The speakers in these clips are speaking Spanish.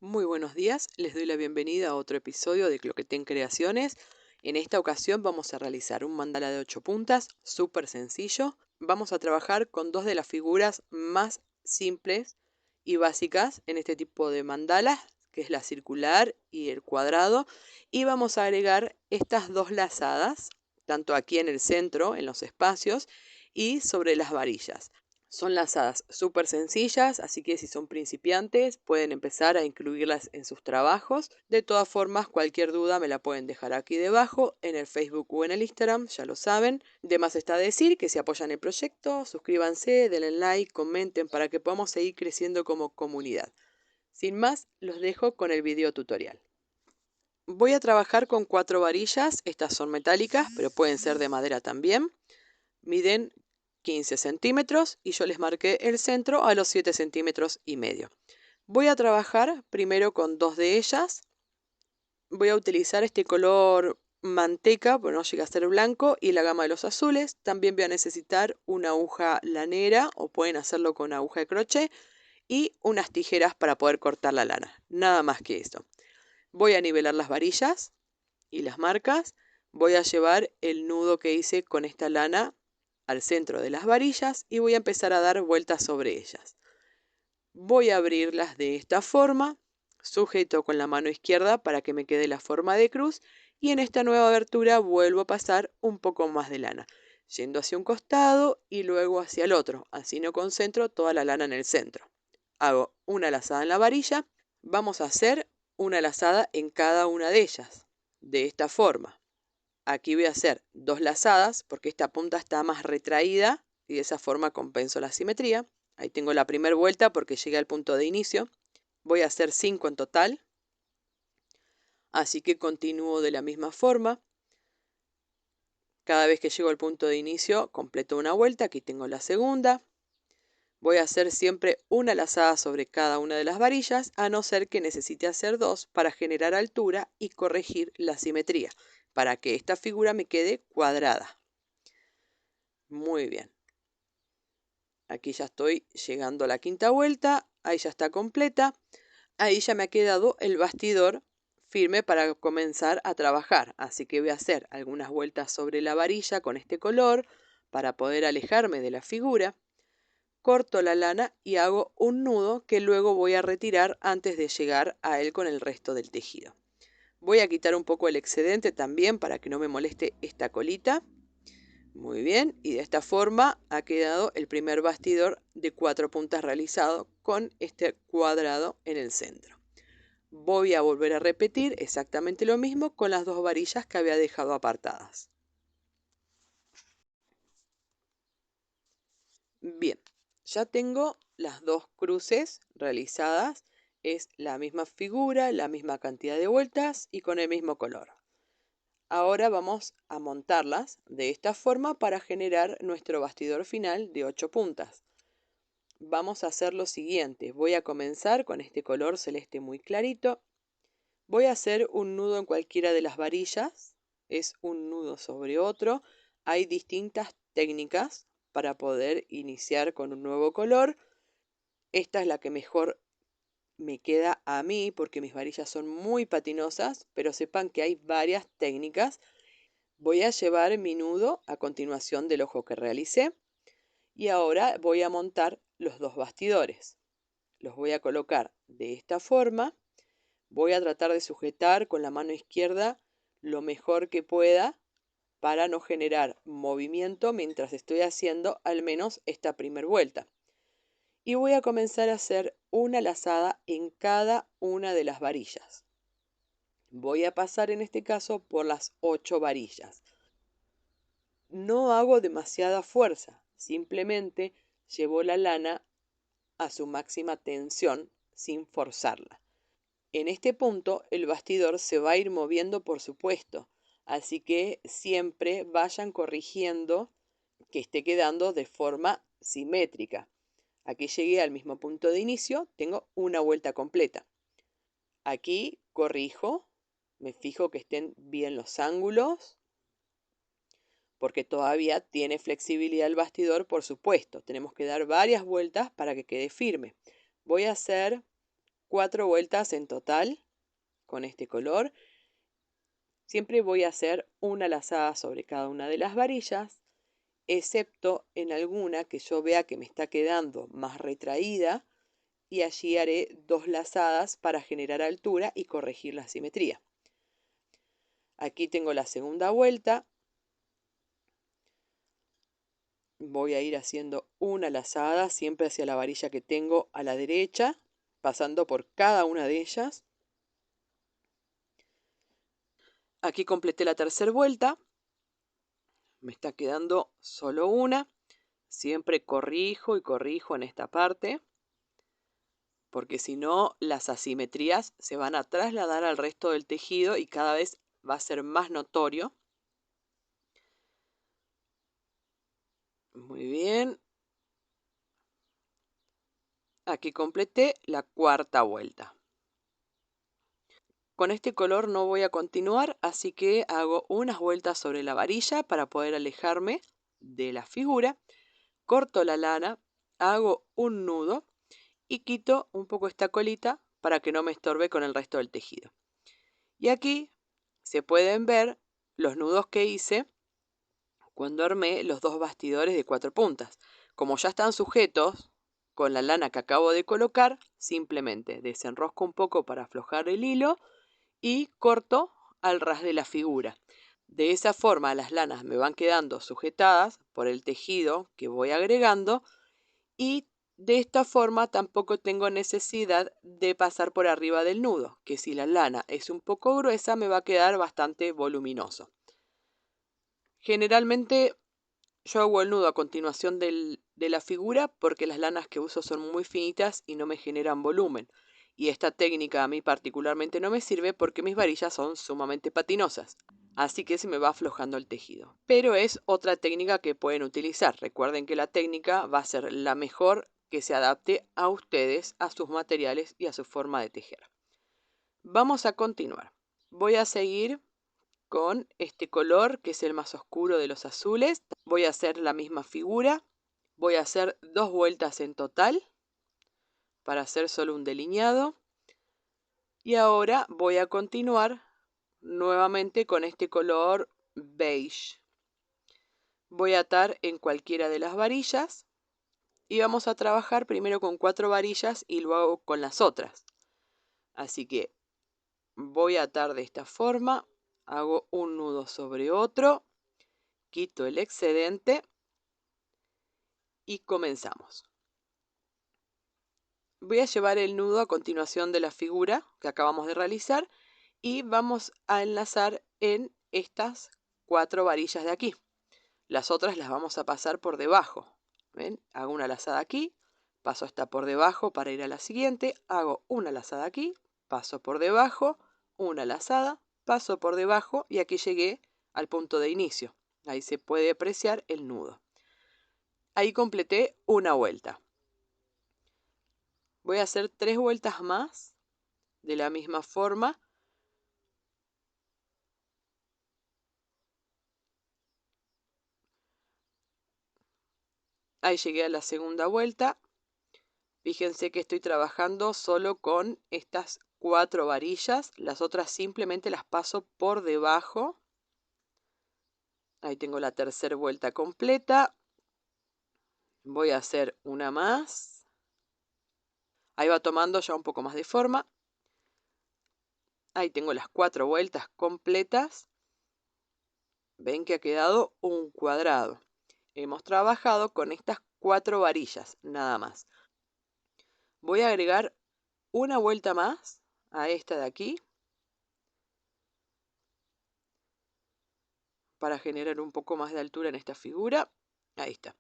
Muy buenos días, les doy la bienvenida a otro episodio de Cloquetén Creaciones. En esta ocasión vamos a realizar un mandala de 8 puntas, súper sencillo. Vamos a trabajar con dos de las figuras más simples y básicas en este tipo de mandalas, que es la circular y el cuadrado. Y vamos a agregar estas dos lazadas, tanto aquí en el centro, en los espacios, y sobre las varillas. Son lazadas súper sencillas, así que si son principiantes pueden empezar a incluirlas en sus trabajos. De todas formas, cualquier duda me la pueden dejar aquí debajo, en el Facebook o en el Instagram, ya lo saben. De más está decir que si apoyan el proyecto, suscríbanse, denle like, comenten para que podamos seguir creciendo como comunidad. Sin más, los dejo con el video tutorial. Voy a trabajar con 4 varillas, estas son metálicas, pero pueden ser de madera también. Miden 15 centímetros y yo les marqué el centro a los 7 centímetros y medio. Voy a trabajar primero con dos de ellas. Voy a utilizar este color manteca, pero no llega a ser blanco, y la gama de los azules. También voy a necesitar una aguja lanera o pueden hacerlo con aguja de crochet y unas tijeras para poder cortar la lana. Nada más que eso. Voy a nivelar las varillas y las marcas. Voy a llevar el nudo que hice con esta lana al centro de las varillas y voy a empezar a dar vueltas sobre ellas. Voy a abrirlas de esta forma, sujeto con la mano izquierda para que me quede la forma de cruz y en esta nueva abertura vuelvo a pasar un poco más de lana, yendo hacia un costado y luego hacia el otro, así no concentro toda la lana en el centro. Hago una lazada en la varilla, vamos a hacer una lazada en cada una de ellas, de esta forma. Aquí voy a hacer dos lazadas porque esta punta está más retraída y de esa forma compenso la simetría. Ahí tengo la primera vuelta porque llegué al punto de inicio. Voy a hacer 5 en total. Así que continúo de la misma forma. Cada vez que llego al punto de inicio completo una vuelta. Aquí tengo la segunda. Voy a hacer siempre una lazada sobre cada una de las varillas, a no ser que necesite hacer dos para generar altura y corregir la simetría, para que esta figura me quede cuadrada. Muy bien. Aquí ya estoy llegando a la quinta vuelta, ahí ya está completa. Ahí ya me ha quedado el bastidor firme para comenzar a trabajar. Así que voy a hacer algunas vueltas sobre la varilla con este color para poder alejarme de la figura. Corto la lana y hago un nudo que luego voy a retirar antes de llegar a él con el resto del tejido. Voy a quitar un poco el excedente también para que no me moleste esta colita. Muy bien, y de esta forma ha quedado el primer bastidor de 4 puntas realizado con este cuadrado en el centro. Voy a volver a repetir exactamente lo mismo con las dos varillas que había dejado apartadas. Bien, ya tengo las dos cruces realizadas. Es la misma figura, la misma cantidad de vueltas y con el mismo color. Ahora vamos a montarlas de esta forma para generar nuestro bastidor final de 8 puntas. Vamos a hacer lo siguiente. Voy a comenzar con este color celeste muy clarito. Voy a hacer un nudo en cualquiera de las varillas. Es un nudo sobre otro. Hay distintas técnicas para poder iniciar con un nuevo color. Esta es la que mejor me queda a mí porque mis varillas son muy patinosas, pero sepan que hay varias técnicas. Voy a llevar mi nudo a continuación del ojo que realicé y ahora voy a montar los dos bastidores. Los voy a colocar de esta forma. Voy a tratar de sujetar con la mano izquierda lo mejor que pueda para no generar movimiento mientras estoy haciendo al menos esta primera vuelta. Y voy a comenzar a hacer una lazada en cada una de las varillas. Voy a pasar en este caso por las 8 varillas. No hago demasiada fuerza, simplemente llevo la lana a su máxima tensión sin forzarla. En este punto el bastidor se va a ir moviendo por supuesto, así que siempre vayan corrigiendo que esté quedando de forma simétrica. Aquí llegué al mismo punto de inicio, tengo una vuelta completa. Aquí corrijo, me fijo que estén bien los ángulos, porque todavía tiene flexibilidad el bastidor, por supuesto. Tenemos que dar varias vueltas para que quede firme. Voy a hacer 4 vueltas en total con este color. Siempre voy a hacer una lazada sobre cada una de las varillas, excepto en alguna que yo vea que me está quedando más retraída, y allí haré 2 lazadas para generar altura y corregir la simetría. Aquí tengo la segunda vuelta. Voy a ir haciendo una lazada siempre hacia la varilla que tengo a la derecha, pasando por cada una de ellas. Aquí completé la tercera vuelta. Me está quedando solo una. Siempre corrijo y corrijo en esta parte, porque si no las asimetrías se van a trasladar al resto del tejido y cada vez va a ser más notorio. Muy bien. Aquí completé la cuarta vuelta. Con este color no voy a continuar, así que hago unas vueltas sobre la varilla para poder alejarme de la figura. Corto la lana, hago un nudo y quito un poco esta colita para que no me estorbe con el resto del tejido. Y aquí se pueden ver los nudos que hice cuando armé los 2 bastidores de 4 puntas. Como ya están sujetos con la lana que acabo de colocar, simplemente desenrosco un poco para aflojar el hilo y corto al ras de la figura. De esa forma las lanas me van quedando sujetadas por el tejido que voy agregando, y de esta forma tampoco tengo necesidad de pasar por arriba del nudo, que si la lana es un poco gruesa me va a quedar bastante voluminoso. Generalmente yo hago el nudo a continuación de la figura porque las lanas que uso son muy finitas y no me generan volumen. Y esta técnica a mí particularmente no me sirve porque mis varillas son sumamente patinosas. Así que se me va aflojando el tejido. Pero es otra técnica que pueden utilizar. Recuerden que la técnica va a ser la mejor que se adapte a ustedes, a sus materiales y a su forma de tejer. Vamos a continuar. Voy a seguir con este color que es el más oscuro de los azules. Voy a hacer la misma figura. Voy a hacer 2 vueltas en total para hacer solo un delineado. Y ahora voy a continuar nuevamente con este color beige. Voy a atar en cualquiera de las varillas y vamos a trabajar primero con 4 varillas y luego con las otras. Así que voy a atar de esta forma, hago un nudo sobre otro, quito el excedente y comenzamos. Voy a llevar el nudo a continuación de la figura que acabamos de realizar y vamos a enlazar en estas 4 varillas de aquí. Las otras las vamos a pasar por debajo. ¿Ven? Hago una lazada aquí, paso esta por debajo para ir a la siguiente, hago una lazada aquí, paso por debajo, una lazada, paso por debajo y aquí llegué al punto de inicio. Ahí se puede apreciar el nudo. Ahí completé una vuelta. Voy a hacer 3 vueltas más de la misma forma. Ahí llegué a la segunda vuelta. Fíjense que estoy trabajando solo con estas 4 varillas. Las otras simplemente las paso por debajo. Ahí tengo la tercera vuelta completa. Voy a hacer una más. Ahí va tomando ya un poco más de forma. Ahí tengo las 4 vueltas completas. Ven que ha quedado un cuadrado. Hemos trabajado con estas 4 varillas, nada más. Voy a agregar una vuelta más a esta de aquí para generar un poco más de altura en esta figura. Ahí está.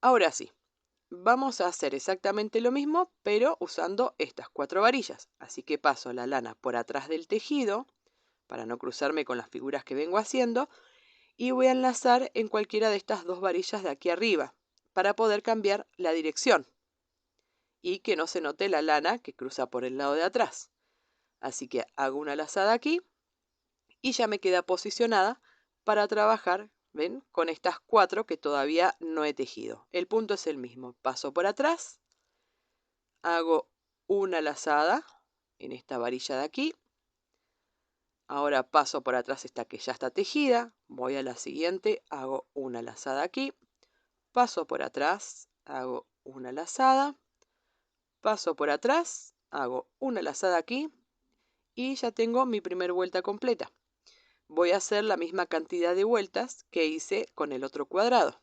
Ahora sí, vamos a hacer exactamente lo mismo, pero usando estas 4 varillas. Así que paso la lana por atrás del tejido para no cruzarme con las figuras que vengo haciendo y voy a enlazar en cualquiera de estas 2 varillas de aquí arriba para poder cambiar la dirección y que no se note la lana que cruza por el lado de atrás. Así que hago una lazada aquí y ya me queda posicionada para trabajar, ¿ven? Con estas 4 que todavía no he tejido. El punto es el mismo. Paso por atrás, hago una lazada en esta varilla de aquí. Ahora paso por atrás esta que ya está tejida, voy a la siguiente, hago una lazada aquí, paso por atrás, hago una lazada, paso por atrás, hago una lazada aquí y ya tengo mi primera vuelta completa. Voy a hacer la misma cantidad de vueltas que hice con el otro cuadrado.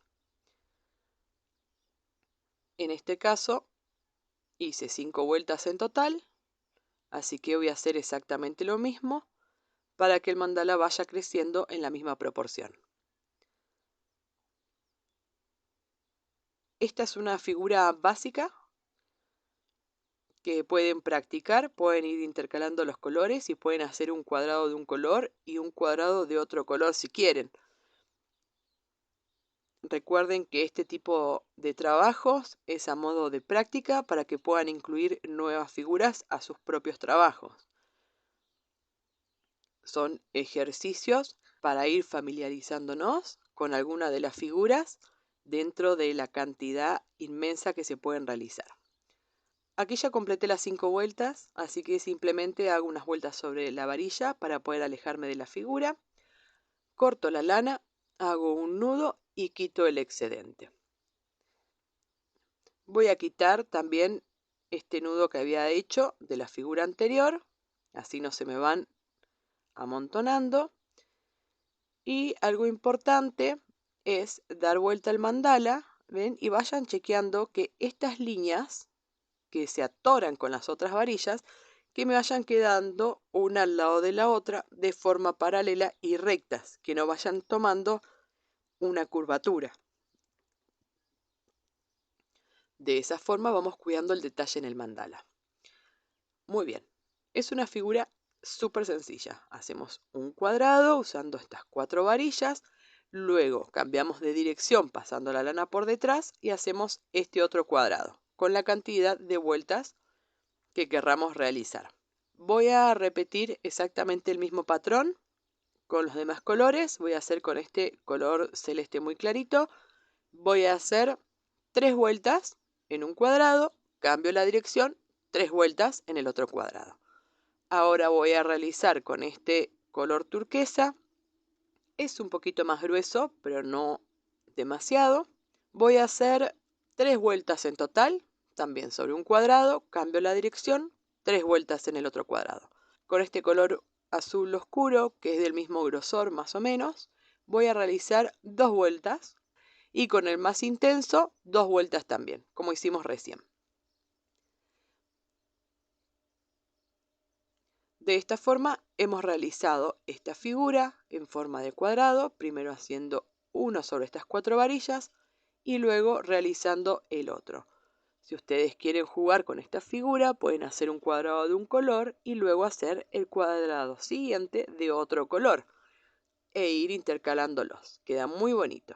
En este caso hice 5 vueltas en total, así que voy a hacer exactamente lo mismo para que el mandala vaya creciendo en la misma proporción. Esta es una figura básica que pueden practicar, pueden ir intercalando los colores y pueden hacer un cuadrado de un color y un cuadrado de otro color si quieren. Recuerden que este tipo de trabajos es a modo de práctica para que puedan incluir nuevas figuras a sus propios trabajos. Son ejercicios para ir familiarizándonos con alguna de las figuras dentro de la cantidad inmensa que se pueden realizar. Aquí ya completé las 5 vueltas, así que simplemente hago unas vueltas sobre la varilla para poder alejarme de la figura. Corto la lana, hago un nudo y quito el excedente. Voy a quitar también este nudo que había hecho de la figura anterior, así no se me van amontonando. Y algo importante es dar vuelta al mandala, ¿ven? Y vayan chequeando que estas líneas que se atoran con las otras varillas, que me vayan quedando una al lado de la otra de forma paralela y rectas, que no vayan tomando una curvatura. De esa forma vamos cuidando el detalle en el mandala. Muy bien, es una figura súper sencilla. Hacemos un cuadrado usando estas 4 varillas, luego cambiamos de dirección pasando la lana por detrás y hacemos este otro cuadrado con la cantidad de vueltas que querramos realizar. Voy a repetir exactamente el mismo patrón con los demás colores. Voy a hacer con este color celeste muy clarito. Voy a hacer 3 vueltas en un cuadrado, cambio la dirección, 3 vueltas en el otro cuadrado. Ahora voy a realizar con este color turquesa. Es un poquito más grueso, pero no demasiado. Voy a hacer 3 vueltas en total, también sobre un cuadrado, cambio la dirección, 3 vueltas en el otro cuadrado. Con este color azul oscuro, que es del mismo grosor más o menos, voy a realizar 2 vueltas y con el más intenso 2 vueltas también, como hicimos recién. De esta forma hemos realizado esta figura en forma de cuadrado, primero haciendo uno sobre estas 4 varillas y luego realizando el otro. Si ustedes quieren jugar con esta figura, pueden hacer un cuadrado de un color y luego hacer el cuadrado siguiente de otro color e ir intercalándolos. Queda muy bonito.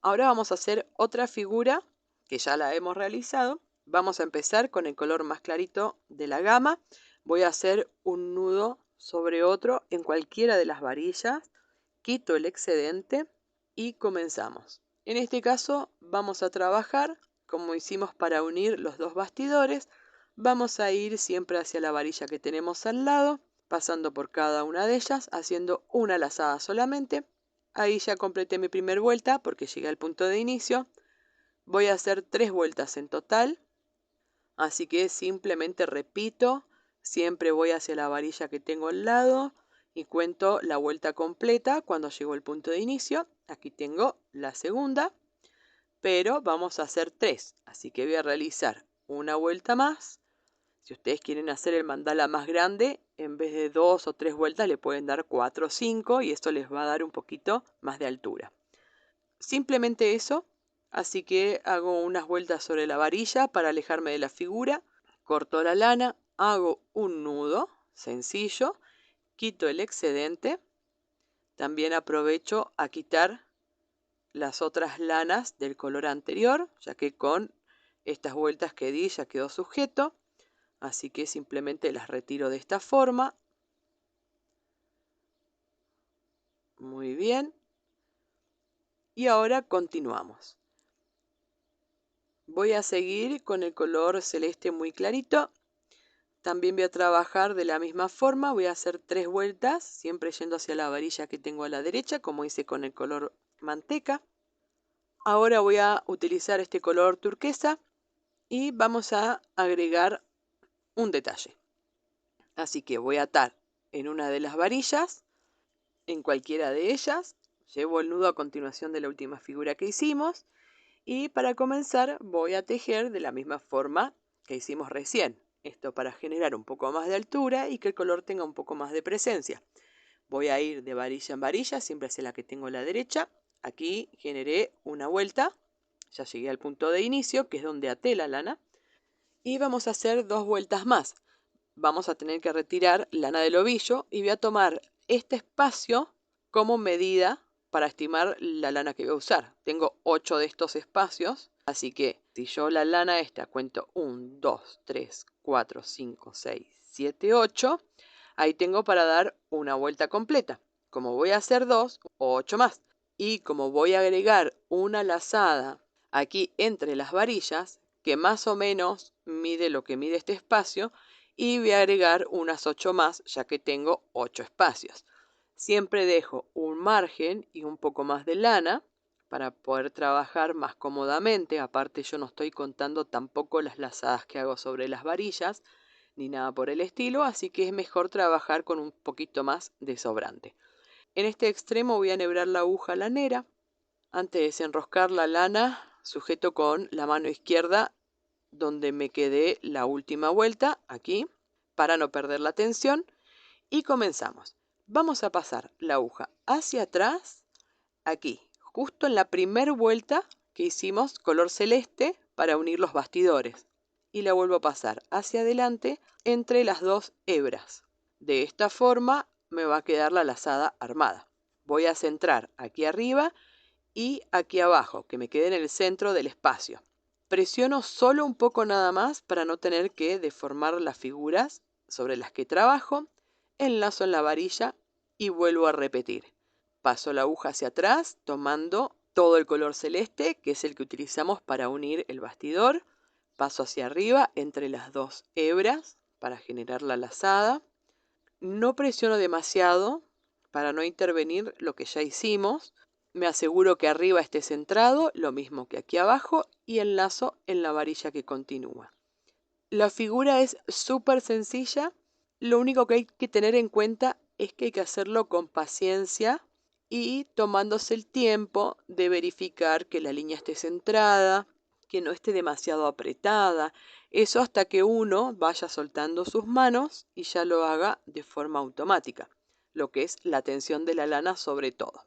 Ahora vamos a hacer otra figura que ya la hemos realizado. Vamos a empezar con el color más clarito de la gama. Voy a hacer un nudo sobre otro en cualquiera de las varillas. Quito el excedente y comenzamos. En este caso vamos a trabajar como hicimos para unir los dos bastidores. Vamos a ir siempre hacia la varilla que tenemos al lado, pasando por cada una de ellas, haciendo una lazada solamente. Ahí ya completé mi primera vuelta porque llegué al punto de inicio. Voy a hacer 3 vueltas en total, así que simplemente repito, siempre voy hacia la varilla que tengo al lado y cuento la vuelta completa cuando llego al punto de inicio. Aquí tengo la segunda, pero vamos a hacer 3, así que voy a realizar una vuelta más. Si ustedes quieren hacer el mandala más grande, en vez de 2 o 3 vueltas le pueden dar 4 o 5 y esto les va a dar un poquito más de altura. Simplemente eso, así que hago unas vueltas sobre la varilla para alejarme de la figura, corto la lana, hago un nudo sencillo, quito el excedente, también aprovecho a quitar las otras lanas del color anterior, ya que con estas vueltas que di ya quedó sujeto, así que simplemente las retiro de esta forma. Muy bien. Y ahora continuamos. Voy a seguir con el color celeste muy clarito. También voy a trabajar de la misma forma, voy a hacer 3 vueltas, siempre yendo hacia la varilla que tengo a la derecha, como hice con el color manteca. Ahora voy a utilizar este color turquesa y vamos a agregar un detalle. Así que voy a atar en una de las varillas, en cualquiera de ellas, llevo el nudo a continuación de la última figura que hicimos y para comenzar voy a tejer de la misma forma que hicimos recién. Esto para generar un poco más de altura y que el color tenga un poco más de presencia. Voy a ir de varilla en varilla, siempre hacia la que tengo a la derecha. Aquí generé una vuelta, ya llegué al punto de inicio, que es donde até la lana. Y vamos a hacer 2 vueltas más. Vamos a tener que retirar lana del ovillo y voy a tomar este espacio como medida para estimar la lana que voy a usar. Tengo 8 de estos espacios, así que si yo la lana esta cuento 1, 2, 3, 4, 5, 6, 7, 8, ahí tengo para dar una vuelta completa. Como voy a hacer 2, 8 más. Y como voy a agregar una lazada aquí entre las varillas, que más o menos mide lo que mide este espacio, y voy a agregar unas 8 más, ya que tengo 8 espacios. Siempre dejo un margen y un poco más de lana para poder trabajar más cómodamente. Aparte yo no estoy contando tampoco las lazadas que hago sobre las varillas, ni nada por el estilo, así que es mejor trabajar con un poquito más de sobrante. En este extremo voy a enhebrar la aguja lanera. Antes de desenroscar la lana, sujeto con la mano izquierda donde me quedé la última vuelta, aquí, para no perder la tensión, y comenzamos. Vamos a pasar la aguja hacia atrás, aquí, justo en la primera vuelta que hicimos color celeste para unir los bastidores, y la vuelvo a pasar hacia adelante entre las 2 hebras. De esta forma me va a quedar la lazada armada. Voy a centrar aquí arriba y aquí abajo, que me quede en el centro del espacio. Presiono solo un poco nada más para no tener que deformar las figuras sobre las que trabajo, enlazo en la varilla y vuelvo a repetir. Paso la aguja hacia atrás tomando todo el color celeste, que es el que utilizamos para unir el bastidor. Paso hacia arriba entre las 2 hebras para generar la lazada. No presiono demasiado para no intervenir lo que ya hicimos. Me aseguro que arriba esté centrado, lo mismo que aquí abajo, y enlazo en la varilla que continúa. La figura es súper sencilla, lo único que hay que tener en cuenta es que hay que hacerlo con paciencia y tomándose el tiempo de verificar que la línea esté centrada, que no esté demasiado apretada, eso hasta que uno vaya soltando sus manos y ya lo haga de forma automática, lo que es la tensión de la lana sobre todo.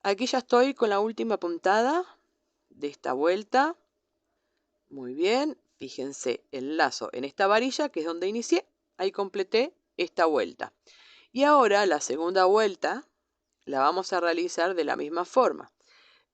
Aquí ya estoy con la última puntada de esta vuelta. Muy bien, fíjense, enlazo en esta varilla que es donde inicié. Ahí completé esta vuelta. Y ahora la segunda vuelta la vamos a realizar de la misma forma.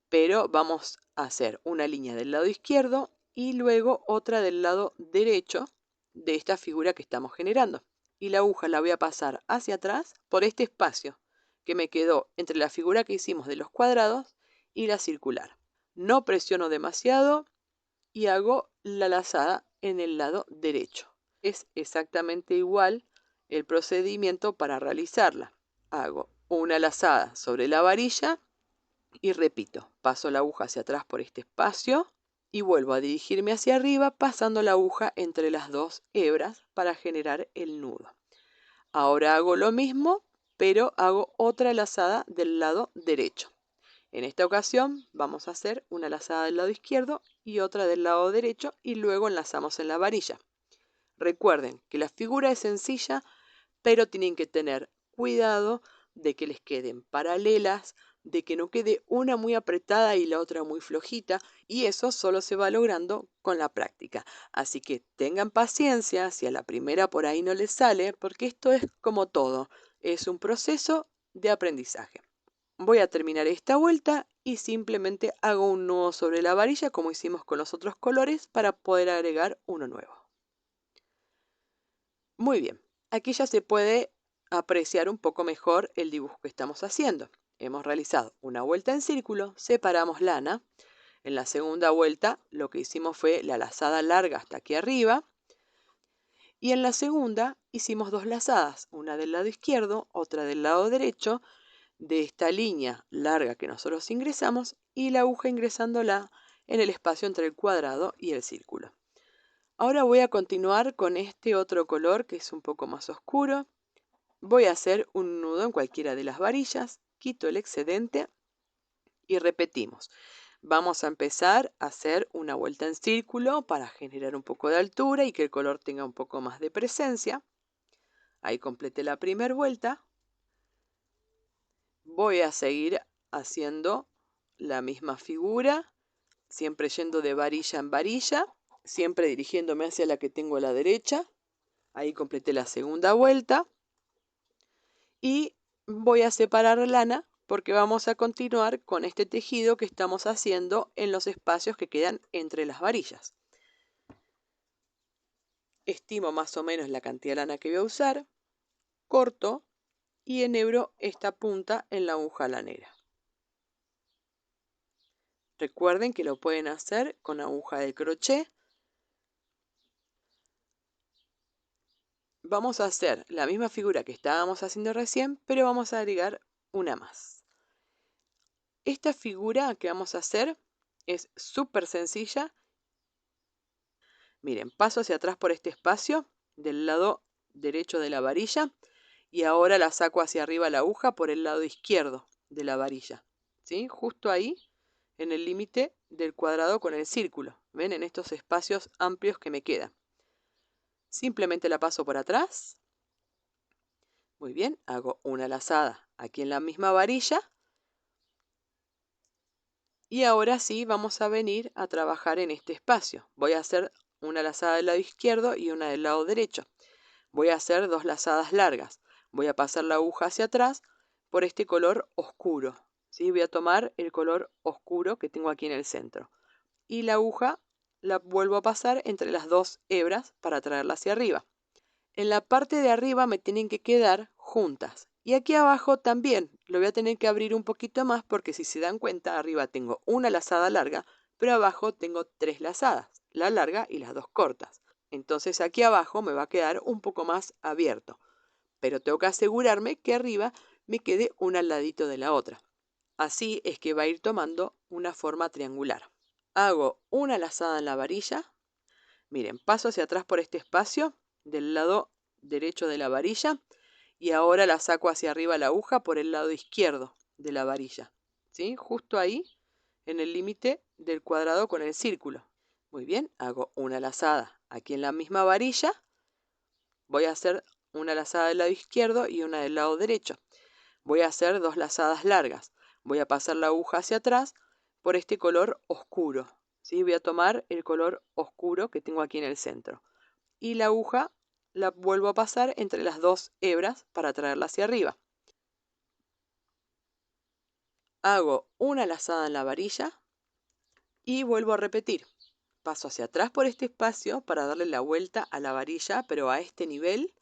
Pero vamos a hacer una línea del lado izquierdo y luego otra del lado derecho de esta figura que estamos generando. Y la aguja la voy a pasar hacia atrás por este espacio que me quedó entre la figura que hicimos de los cuadrados y la circular. No presiono demasiado y hago la lazada en el lado derecho. Es exactamente igual el procedimiento para realizarla. Hago una lazada sobre la varilla y repito, paso la aguja hacia atrás por este espacio y vuelvo a dirigirme hacia arriba pasando la aguja entre las 2 hebras para generar el nudo. Ahora hago lo mismo, pero hago otra lazada del lado derecho. En esta ocasión vamos a hacer una lazada del lado izquierdo y otra del lado derecho y luego enlazamos en la varilla. Recuerden que la figura es sencilla, pero tienen que tener cuidado de que les queden paralelas, de que no quede una muy apretada y la otra muy flojita, y eso solo se va logrando con la práctica. Así que tengan paciencia si a la primera por ahí no les sale, porque esto es como todo, es un proceso de aprendizaje. Voy a terminar esta vuelta y simplemente hago un nudo sobre la varilla como hicimos con los otros colores para poder agregar uno nuevo. Muy bien, aquí ya se puede apreciar un poco mejor el dibujo que estamos haciendo. Hemos realizado una vuelta en círculo, separamos lana. En la segunda vuelta lo que hicimos fue la lazada larga hasta aquí arriba. Y en la segunda hicimos 2 lazadas, una del lado izquierdo, otra del lado derecho, de esta línea larga que nosotros ingresamos y la aguja ingresándola en el espacio entre el cuadrado y el círculo. Ahora voy a continuar con este otro color que es un poco más oscuro. Voy a hacer un nudo en cualquiera de las varillas, quito el excedente y repetimos. Vamos a empezar a hacer una vuelta en círculo para generar un poco de altura y que el color tenga un poco más de presencia. Ahí completé la primera vuelta. Voy a seguir haciendo la misma figura, siempre yendo de varilla en varilla, siempre dirigiéndome hacia la que tengo a la derecha. Ahí completé la segunda vuelta. Y voy a separar lana porque vamos a continuar con este tejido que estamos haciendo en los espacios que quedan entre las varillas. Estimo más o menos la cantidad de lana que voy a usar, corto y enhebro esta punta en la aguja lanera. Recuerden que lo pueden hacer con aguja de crochet. Vamos a hacer la misma figura que estábamos haciendo recién, pero vamos a agregar una más. Esta figura que vamos a hacer es súper sencilla. Miren, paso hacia atrás por este espacio del lado derecho de la varilla y ahora la saco hacia arriba la aguja por el lado izquierdo de la varilla, ¿sí? Justo ahí en el límite del cuadrado con el círculo. ¿Ven? En estos espacios amplios que me quedan. Simplemente la paso por atrás. Muy bien, hago una lazada aquí en la misma varilla. Y ahora sí vamos a venir a trabajar en este espacio. Voy a hacer una lazada del lado izquierdo y una del lado derecho. Voy a hacer 2 lazadas largas. Voy a pasar la aguja hacia atrás por este color oscuro, ¿sí? Voy a tomar el color oscuro que tengo aquí en el centro. Y la aguja la vuelvo a pasar entre las 2 hebras para traerla hacia arriba. En la parte de arriba me tienen que quedar juntas. Y aquí abajo también lo voy a tener que abrir un poquito más porque si se dan cuenta, arriba tengo una lazada larga, pero abajo tengo 3 lazadas, la larga y las 2 cortas. Entonces aquí abajo me va a quedar un poco más abierto, pero tengo que asegurarme que arriba me quede una al ladito de la otra. Así es que va a ir tomando una forma triangular. Hago una lazada en la varilla. Miren, paso hacia atrás por este espacio del lado derecho de la varilla y ahora la saco hacia arriba la aguja por el lado izquierdo de la varilla, ¿sí? Justo ahí en el límite del cuadrado con el círculo. Muy bien, hago una lazada aquí en la misma varilla. Voy a hacer una lazada del lado izquierdo y una del lado derecho. Voy a hacer 2 lazadas largas. Voy a pasar la aguja hacia atrás por este color oscuro, ¿sí? Voy a tomar el color oscuro que tengo aquí en el centro. Y la aguja la vuelvo a pasar entre las 2 hebras para traerla hacia arriba. Hago una lazada en la varilla y vuelvo a repetir. Paso hacia atrás por este espacio para darle la vuelta a la varilla, pero a este nivel,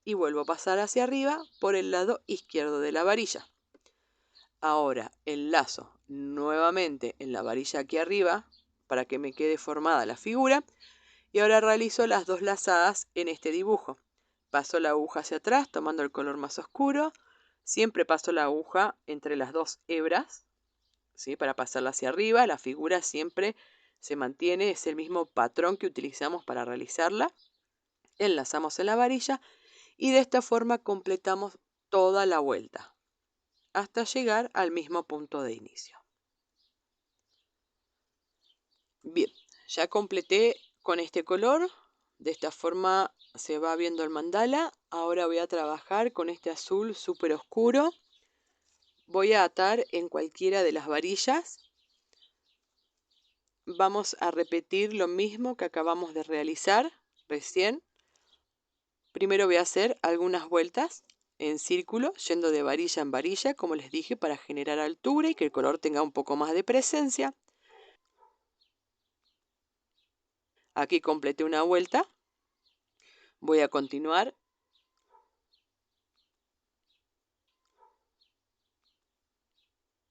y vuelvo a pasar hacia arriba por el lado izquierdo de la varilla. Ahora enlazo nuevamente en la varilla aquí arriba para que me quede formada la figura y ahora realizo las 2 lazadas en este dibujo. Paso la aguja hacia atrás tomando el color más oscuro, siempre paso la aguja entre las 2 hebras, ¿sí? Para pasarla hacia arriba. La figura siempre se mantiene, es el mismo patrón que utilizamos para realizarla. Enlazamos en la varilla y de esta forma completamos toda la vuelta hasta llegar al mismo punto de inicio. Bien, ya completé con este color. De esta forma se va viendo el mandala. Ahora voy a trabajar con este azul súper oscuro. Voy a atar en cualquiera de las varillas. Vamos a repetir lo mismo que acabamos de realizar recién. Primero voy a hacer algunas vueltas en círculo, yendo de varilla en varilla, como les dije, para generar altura y que el color tenga un poco más de presencia. Aquí completé una vuelta. Voy a continuar.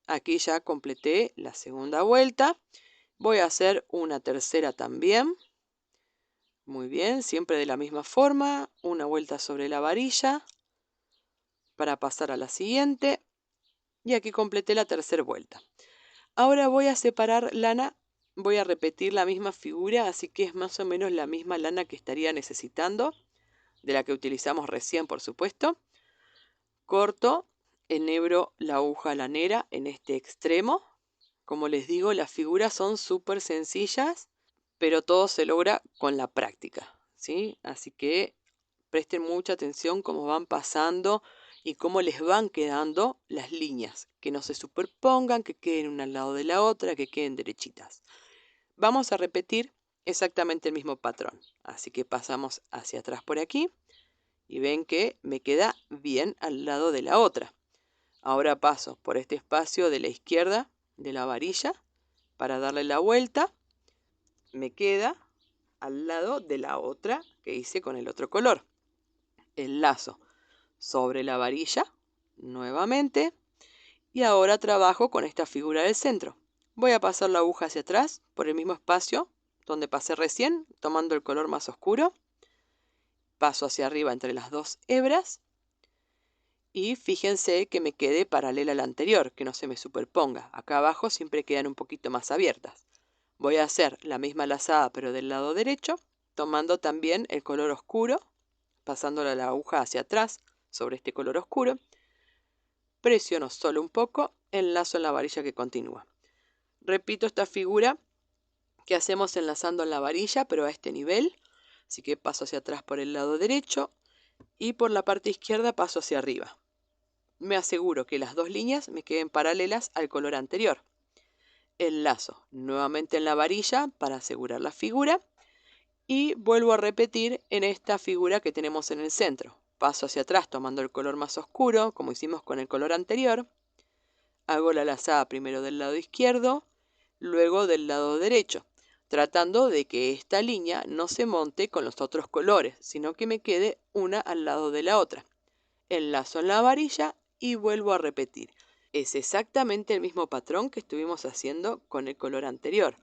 Aquí ya completé la segunda vuelta. Voy a hacer una tercera también. Muy bien, siempre de la misma forma, una vuelta sobre la varilla para pasar a la siguiente. Y aquí completé la tercera vuelta. Ahora voy a separar lana, voy a repetir la misma figura, así que es más o menos la misma lana que estaría necesitando, de la que utilizamos recién, por supuesto. Corto, enhebro la aguja lanera en este extremo. Como les digo, las figuras son súper sencillas, pero todo se logra con la práctica, ¿sí? Así que presten mucha atención cómo van pasando y cómo les van quedando las líneas, que no se superpongan, que queden una al lado de la otra, que queden derechitas. Vamos a repetir exactamente el mismo patrón, así que pasamos hacia atrás por aquí y ven que me queda bien al lado de la otra. Ahora paso por este espacio de la izquierda de la varilla para darle la vuelta, me queda al lado de la otra que hice con el otro color. Enlazo sobre la varilla nuevamente y ahora trabajo con esta figura del centro. Voy a pasar la aguja hacia atrás por el mismo espacio donde pasé recién, tomando el color más oscuro. Paso hacia arriba entre las dos hebras y fíjense que me quede paralela a la anterior, que no se me superponga. Acá abajo siempre quedan un poquito más abiertas. Voy a hacer la misma lazada pero del lado derecho, tomando también el color oscuro, pasándola la aguja hacia atrás sobre este color oscuro. Presiono solo un poco, enlazo en la varilla que continúa. Repito esta figura que hacemos enlazando en la varilla, pero a este nivel. Así que paso hacia atrás por el lado derecho y por la parte izquierda paso hacia arriba. Me aseguro que las dos líneas me queden paralelas al color anterior. Enlazo nuevamente en la varilla para asegurar la figura y vuelvo a repetir en esta figura que tenemos en el centro. Paso hacia atrás tomando el color más oscuro, como hicimos con el color anterior. Hago la lazada primero del lado izquierdo, luego del lado derecho, tratando de que esta línea no se monte con los otros colores, sino que me quede una al lado de la otra. Enlazo en la varilla y vuelvo a repetir. Es exactamente el mismo patrón que estuvimos haciendo con el color anterior.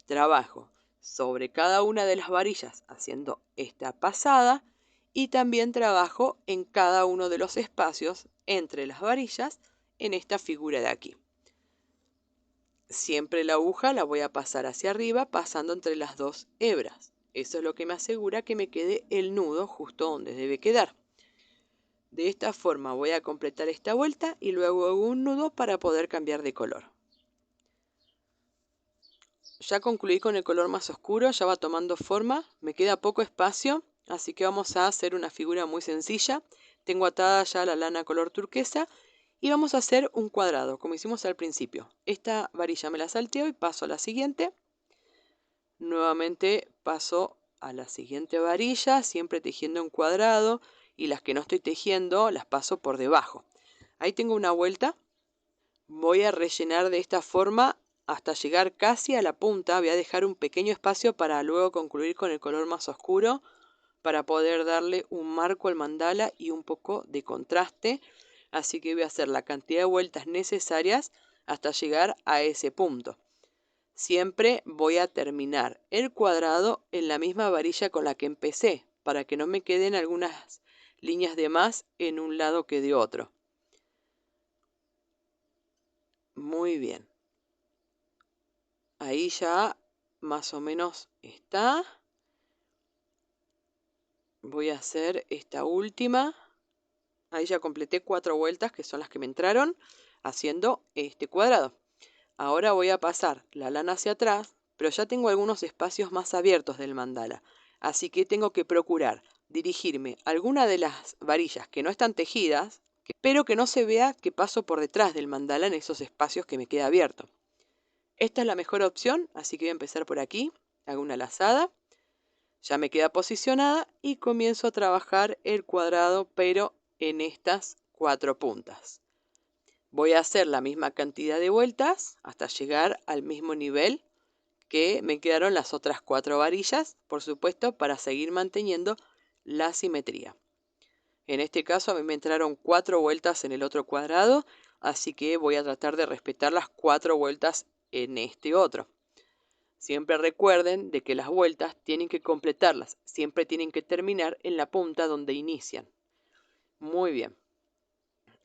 Trabajo sobre cada una de las varillas haciendo esta pasada y también trabajo en cada uno de los espacios entre las varillas en esta figura de aquí. Siempre la aguja la voy a pasar hacia arriba pasando entre las dos hebras. Eso es lo que me asegura que me quede el nudo justo donde debe quedar. De esta forma voy a completar esta vuelta y luego hago un nudo para poder cambiar de color. Ya concluí con el color más oscuro, ya va tomando forma, me queda poco espacio, así que vamos a hacer una figura muy sencilla. Tengo atada ya la lana color turquesa y vamos a hacer un cuadrado, como hicimos al principio. Esta varilla me la salteo y paso a la siguiente. Nuevamente paso a la siguiente varilla, siempre tejiendo un cuadrado, y las que no estoy tejiendo las paso por debajo. Ahí tengo una vuelta. Voy a rellenar de esta forma hasta llegar casi a la punta. Voy a dejar un pequeño espacio para luego concluir con el color más oscuro, para poder darle un marco al mandala y un poco de contraste. Así que voy a hacer la cantidad de vueltas necesarias hasta llegar a ese punto. Siempre voy a terminar el cuadrado en la misma varilla con la que empecé, para que no me queden algunas líneas de más en un lado que de otro. Muy bien. Ahí ya más o menos está. Voy a hacer esta última. Ahí ya completé 4 vueltas, que son las que me entraron, haciendo este cuadrado. Ahora voy a pasar la lana hacia atrás, pero ya tengo algunos espacios más abiertos del mandala. Así que tengo que procurar dirigirme a alguna de las varillas que no están tejidas, pero que no se vea que paso por detrás del mandala en esos espacios que me queda abierto. Esta es la mejor opción, así que voy a empezar por aquí. Hago una lazada. Ya me queda posicionada y comienzo a trabajar el cuadrado, pero en estas 4 puntas. Voy a hacer la misma cantidad de vueltas hasta llegar al mismo nivel que me quedaron las otras 4 varillas, por supuesto, para seguir manteniendo la simetría. En este caso a mí me entraron 4 vueltas en el otro cuadrado, así que voy a tratar de respetar las 4 vueltas en este otro. Siempre recuerden de que las vueltas tienen que completarlas, siempre tienen que terminar en la punta donde inician. Muy bien.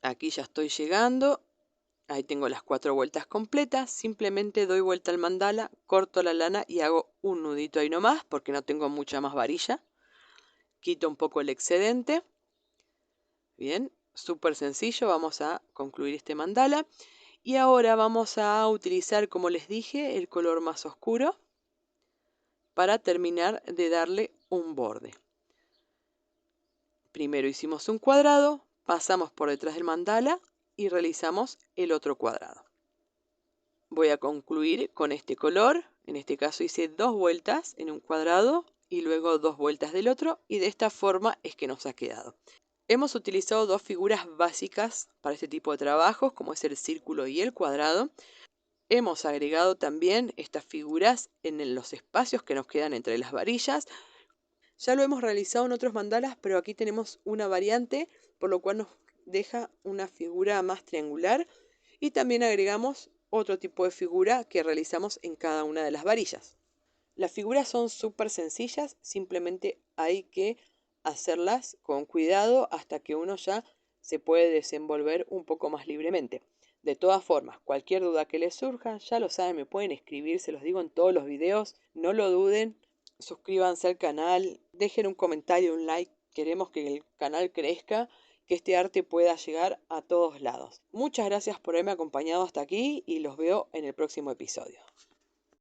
Aquí ya estoy llegando. Ahí tengo las 4 vueltas completas. Simplemente doy vuelta al mandala, corto la lana y hago un nudito ahí nomás porque no tengo mucha más varilla. Quito un poco el excedente. Bien, súper sencillo. Vamos a concluir este mandala. Y ahora vamos a utilizar, como les dije, el color más oscuro para terminar de darle un borde. Primero hicimos un cuadrado, pasamos por detrás del mandala y realizamos el otro cuadrado. Voy a concluir con este color. En este caso hice 2 vueltas en un cuadrado y luego 2 vueltas del otro, y de esta forma es que nos ha quedado. Hemos utilizado 2 figuras básicas para este tipo de trabajos, como es el círculo y el cuadrado. Hemos agregado también estas figuras en los espacios que nos quedan entre las varillas. Ya lo hemos realizado en otros mandalas, pero aquí tenemos una variante, por lo cual nos deja una figura más triangular, y también agregamos otro tipo de figura que realizamos en cada una de las varillas. Las figuras son súper sencillas, simplemente hay que hacerlas con cuidado hasta que uno ya se puede desenvolver un poco más libremente. De todas formas, cualquier duda que les surja, ya lo saben, me pueden escribir, se los digo en todos los videos, no lo duden. Suscríbanse al canal, dejen un comentario, un like, queremos que el canal crezca, que este arte pueda llegar a todos lados. Muchas gracias por haberme acompañado hasta aquí y los veo en el próximo episodio.